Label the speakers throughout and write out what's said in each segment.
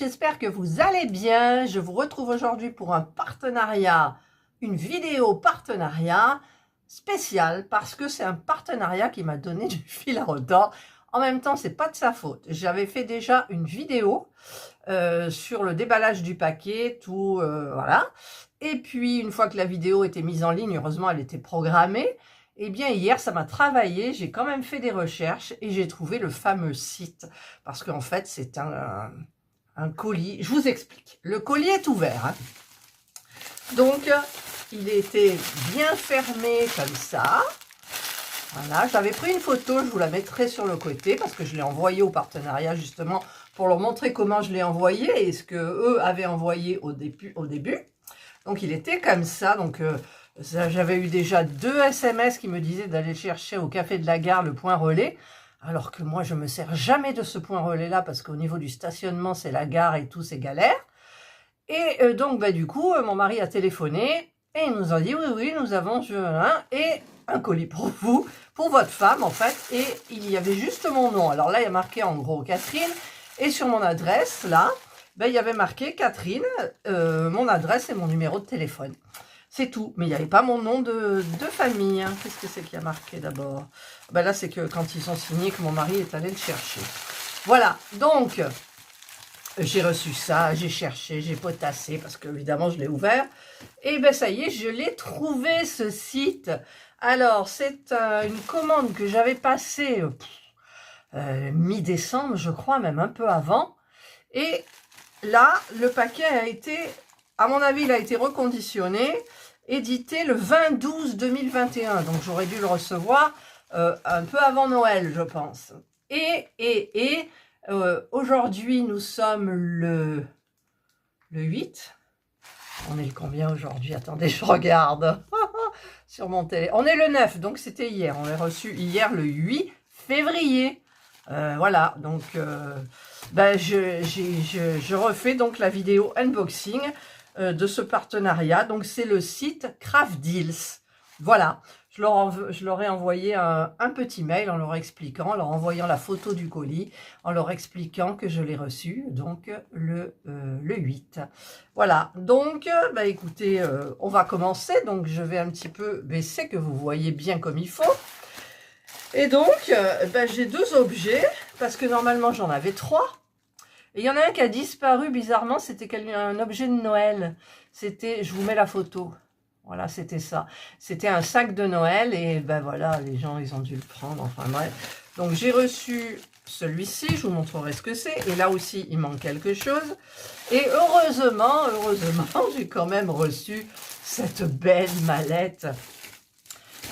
Speaker 1: j'espère que vous allez bien. Je vous retrouve aujourd'hui pour un partenariat, une vidéo partenariat spécial parce que c'est un partenariat qui m'a donné du fil à retordre. En même temps, c'est pas de sa faute. J'avais fait déjà une vidéo sur le déballage du paquet, tout, voilà. Et puis, une fois que la vidéo était mise en ligne, heureusement, elle était programmée. Eh bien, hier, ça m'a travaillé, j'ai quand même fait des recherches et j'ai trouvé le fameux site. Parce qu'en fait, c'est un colis. Je vous explique. Le colis est ouvert. Hein. Donc, il était bien fermé comme ça. Voilà, j'avais pris une photo, je vous la mettrai sur le côté parce que je l'ai envoyé au partenariat justement pour leur montrer comment je l'ai envoyé et ce que eux avaient envoyé au début. Donc, il était comme ça. Donc, j'avais eu déjà 2 SMS qui me disaient d'aller chercher au café de la gare le point relais. Alors que moi, je me sers jamais de ce point relais-là parce qu'au niveau du stationnement, c'est la gare et tout, c'est galère. Et donc, du coup, mon mari a téléphoné et il nous a dit, oui, nous avons et un colis pour vous, pour votre femme, en fait. Et il y avait juste mon nom. Alors là, il y a marqué en gros Catherine. Et sur mon adresse, là, il y avait marqué Catherine, mon adresse et mon numéro de téléphone. C'est tout, mais il n'y avait pas mon nom de famille. Hein. Qu'est-ce que c'est qu'il y a marqué d'abord? Là, c'est que quand ils ont signé, que mon mari est allé le chercher. Voilà, donc, j'ai reçu ça, j'ai cherché, j'ai potassé, parce que évidemment, je l'ai ouvert. Et ça y est, je l'ai trouvé, ce site. Alors, c'est une commande que j'avais passée mi-décembre, je crois, même un peu avant. Et là, le paquet a été, à mon avis, il a été reconditionné, édité le 20-12-2021. Donc, j'aurais dû le recevoir un peu avant Noël, je pense. Et aujourd'hui, nous sommes le 8. On est le combien aujourd'hui? Attendez, je regarde sur mon télé. On est le 9, donc c'était hier. On l'a reçu hier le 8 février. Voilà, donc je refais donc la vidéo unboxing de ce partenariat. Donc c'est le site Craft Deals. Voilà, je leur ai envoyé un petit mail en leur expliquant, en leur envoyant la photo du colis, en leur expliquant que je l'ai reçu, donc le 8. Voilà, donc écoutez, on va commencer. Donc je vais un petit peu baisser, que vous voyez bien comme il faut. Et donc, j'ai 2 objets, parce que normalement j'en avais 3. Et il y en a un qui a disparu bizarrement, c'était un objet de Noël. C'était, je vous mets la photo. Voilà, c'était ça. C'était un sac de Noël et voilà, les gens, ils ont dû le prendre, enfin bref. Donc, j'ai reçu celui-ci, je vous montrerai ce que c'est. Et là aussi, il manque quelque chose. Et heureusement, j'ai quand même reçu cette belle mallette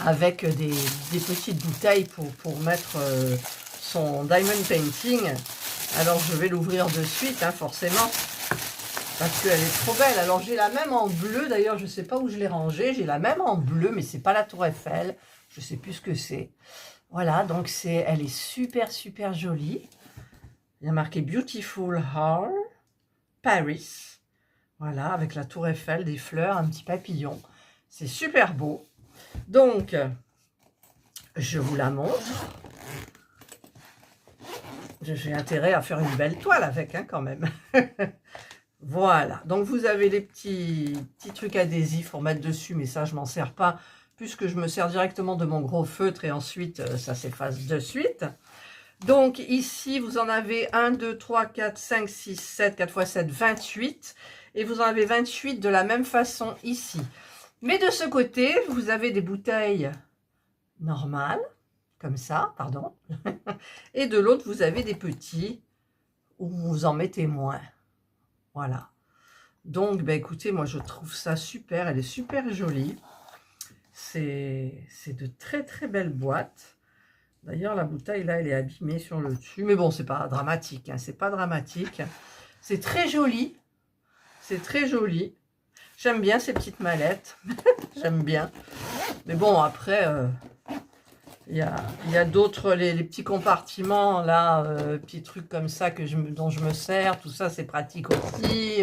Speaker 1: avec des petites bouteilles pour mettre son diamond painting. Alors, je vais l'ouvrir de suite, hein, forcément. Parce qu'elle est trop belle. Alors, j'ai la même en bleu. D'ailleurs, je ne sais pas où je l'ai rangée. J'ai la même en bleu, mais ce n'est pas la Tour Eiffel. Je ne sais plus ce que c'est. Voilà, donc elle est super, super jolie. Il y a marqué Beautiful Heart, Paris. Voilà, avec la Tour Eiffel, des fleurs, un petit papillon. C'est super beau. Donc, je vous la montre. J'ai intérêt à faire une belle toile avec, hein, quand même. Voilà, donc vous avez les petits trucs adhésifs pour mettre dessus, mais ça, je m'en sers pas, puisque je me sers directement de mon gros feutre et ensuite, ça s'efface de suite. Donc ici, vous en avez 1, 2, 3, 4, 5, 6, 7, 4 x 7, 28. Et vous en avez 28 de la même façon ici. Mais de ce côté, vous avez des bouteilles normales, comme ça, pardon. Et de l'autre, vous avez des petits où vous en mettez moins. Voilà. Donc, écoutez, moi, je trouve ça super. Elle est super jolie. C'est de très, très belles boîtes. D'ailleurs, la bouteille, là, elle est abîmée sur le dessus. Mais bon, c'est pas dramatique. Hein, c'est pas dramatique. C'est très joli. C'est très joli. J'aime bien ces petites mallettes. J'aime bien. Mais bon, après, il y a d'autres, les petits compartiments, là, petits trucs comme ça dont je me sers. Tout ça, c'est pratique aussi.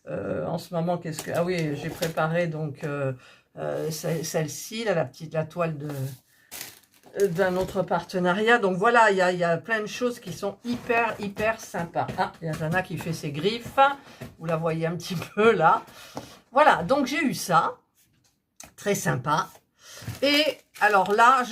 Speaker 1: En ce moment, qu'est-ce que... Ah oui, j'ai préparé donc celle-ci, là, la toile d'un autre partenariat. Donc voilà, il y a plein de choses qui sont hyper sympas. Ah, il y a Jana qui fait ses griffes. Vous la voyez un petit peu là. Voilà, donc j'ai eu ça. Très sympa. Et alors là,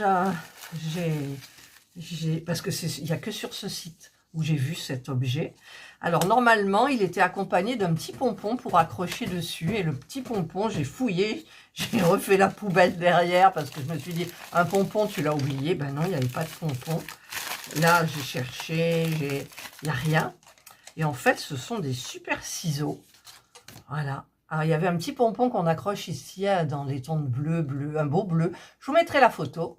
Speaker 1: parce que il n'y a que sur ce site où j'ai vu cet objet. Alors normalement, il était accompagné d'un petit pompon pour accrocher dessus. Et le petit pompon, j'ai fouillé, j'ai refait la poubelle derrière parce que je me suis dit, un pompon, tu l'as oublié. Ben non, il n'y avait pas de pompon. Là, j'ai cherché, il n'y a rien. Et en fait, ce sont des super ciseaux. Voilà. Alors, il y avait un petit pompon qu'on accroche ici dans des tons de bleu, un beau bleu. Je vous mettrai la photo.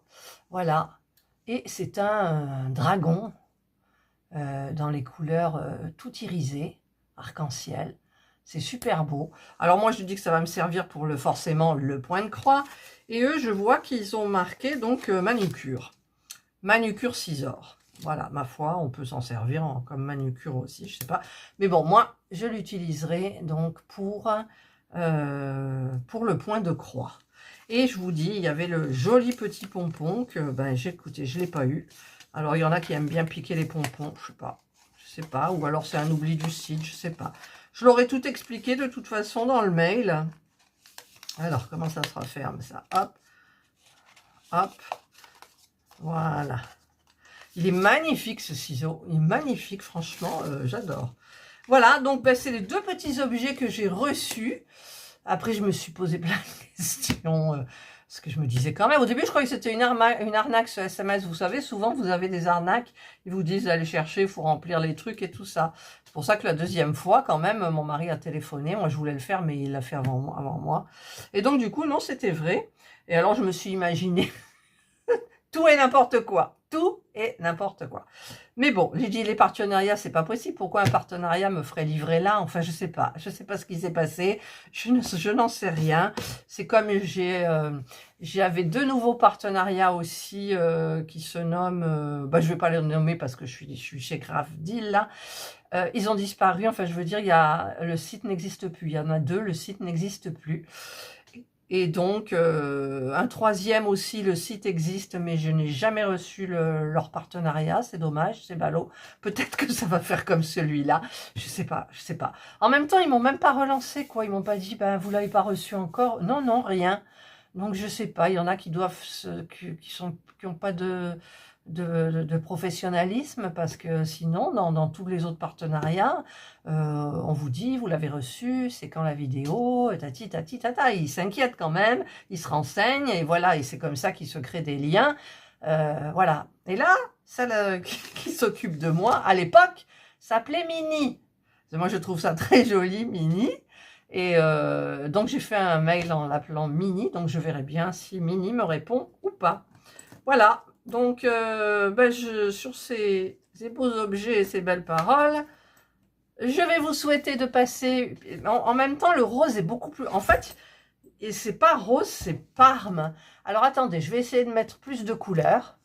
Speaker 1: Voilà. Et c'est un dragon dans les couleurs tout irisées, arc-en-ciel. C'est super beau. Alors moi, je dis que ça va me servir pour forcément le point de croix. Et eux, je vois qu'ils ont marqué donc manucure. Manucure Scissor. Voilà, ma foi, on peut s'en servir comme manucure aussi, je sais pas. Mais bon, moi, je l'utiliserai donc pour le point de croix. Et je vous dis, il y avait le joli petit pompon que ben, écoutez, je ne l'ai pas eu. Alors, il y en a qui aiment bien piquer les pompons, je sais pas. Ou alors c'est un oubli du site, je sais pas. Je l'aurais tout expliqué de toute façon dans le mail. Alors, comment ça se referme ça? Hop, hop, voilà. Il est magnifique ce ciseau, il est magnifique, franchement, j'adore. Voilà, donc ben, c'est les deux petits objets que j'ai reçus. Après, je me suis posé plein de questions, parce que je me disais quand même, au début, je croyais que c'était une arnaque ce SMS. Vous savez, souvent, vous avez des arnaques, ils vous disent d'aller chercher, il faut remplir les trucs et tout ça. C'est pour ça que la deuxième fois, quand même, mon mari a téléphoné. Moi, je voulais le faire, mais il l'a fait avant moi. Et donc, du coup, non, c'était vrai. Et alors, je me suis imaginé tout et n'importe quoi. Tout et n'importe quoi. Mais bon, j'ai dit les partenariats, c'est pas possible. Pourquoi un partenariat me ferait livrer là? Enfin, je sais pas. Je sais pas ce qui s'est passé. Je n'en sais rien. C'est comme j'avais deux nouveaux partenariats aussi qui se nomment. Je vais pas les nommer parce que je suis chez Craft Deal là. Ils ont disparu. Enfin, je veux dire, le site n'existe plus. Il y en a deux, le site n'existe plus. Et donc, un troisième aussi, le site existe, mais je n'ai jamais reçu leur partenariat. C'est dommage, c'est ballot. Peut-être que ça va faire comme celui-là. Je sais pas. En même temps, ils m'ont même pas relancé, quoi. Ils m'ont pas dit, ben, vous l'avez pas reçu encore. Non, rien. Donc, je sais pas. Il y en a qui ont pas de professionnalisme, parce que sinon, dans tous les autres partenariats, on vous dit, vous l'avez reçu, c'est quand la vidéo, tata. Ils s'inquiètent quand même, ils se renseignent, et voilà, et c'est comme ça qu'ils se créent des liens. Voilà. Et là, celle qui s'occupe de moi, à l'époque, s'appelait Mini. Moi, je trouve ça très joli, Mini. Et donc, j'ai fait un mail en l'appelant Mini, donc je verrai bien si Mini me répond ou pas. Voilà. Donc, sur ces beaux objets et ces belles paroles, je vais vous souhaiter de passer... En même temps, le rose est beaucoup plus... En fait, et c'est pas rose, c'est parme. Alors, attendez, je vais essayer de mettre plus de couleurs.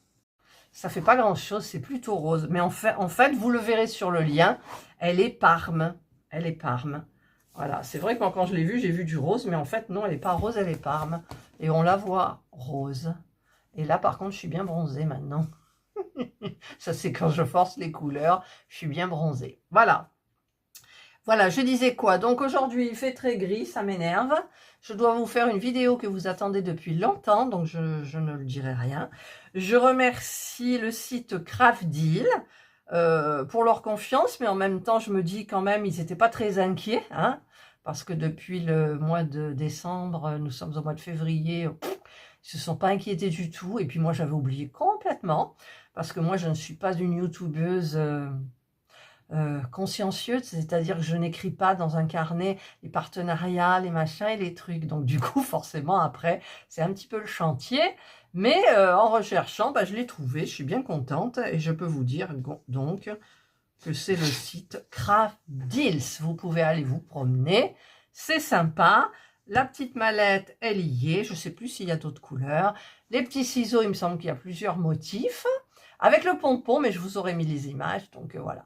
Speaker 1: Ça fait pas grand-chose, c'est plutôt rose. Mais en fait, vous le verrez sur le lien, elle est parme. Elle est parme. Voilà, c'est vrai que quand je l'ai vue, j'ai vu du rose, mais en fait, non, elle n'est pas rose, elle est parme. Et on la voit rose. Et là, par contre, je suis bien bronzée maintenant. Ça, c'est quand je force les couleurs. Je suis bien bronzée. Voilà. Voilà, je disais quoi? Donc, aujourd'hui, il fait très gris, ça m'énerve. Je dois vous faire une vidéo que vous attendez depuis longtemps, donc je ne le dirai rien. Je remercie le site Craft Deal pour leur confiance, mais en même temps, je me dis quand même, ils n'étaient pas très inquiets, hein, parce que depuis le mois de décembre, nous sommes au mois de février, ils se sont pas inquiétés du tout. Et puis moi, j'avais oublié complètement, parce que moi, je ne suis pas une youtubeuse consciencieuse, c'est-à-dire que je n'écris pas dans un carnet les partenariats, les machins et les trucs. Donc du coup, forcément, après, c'est un petit peu le chantier. Mais en recherchant, je l'ai trouvé, je suis bien contente. Et je peux vous dire donc que c'est le site Craft Deals. Vous pouvez aller vous promener, c'est sympa. La petite mallette, elle y est. Je ne sais plus s'il y a d'autres couleurs. Les petits ciseaux, il me semble qu'il y a plusieurs motifs. Avec le pompon, mais je vous aurais mis les images. Donc voilà.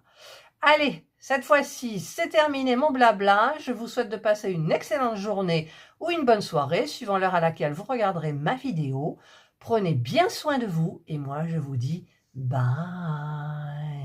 Speaker 1: Allez, cette fois-ci, c'est terminé mon blabla. Je vous souhaite de passer une excellente journée ou une bonne soirée, suivant l'heure à laquelle vous regarderez ma vidéo. Prenez bien soin de vous et moi je vous dis bye.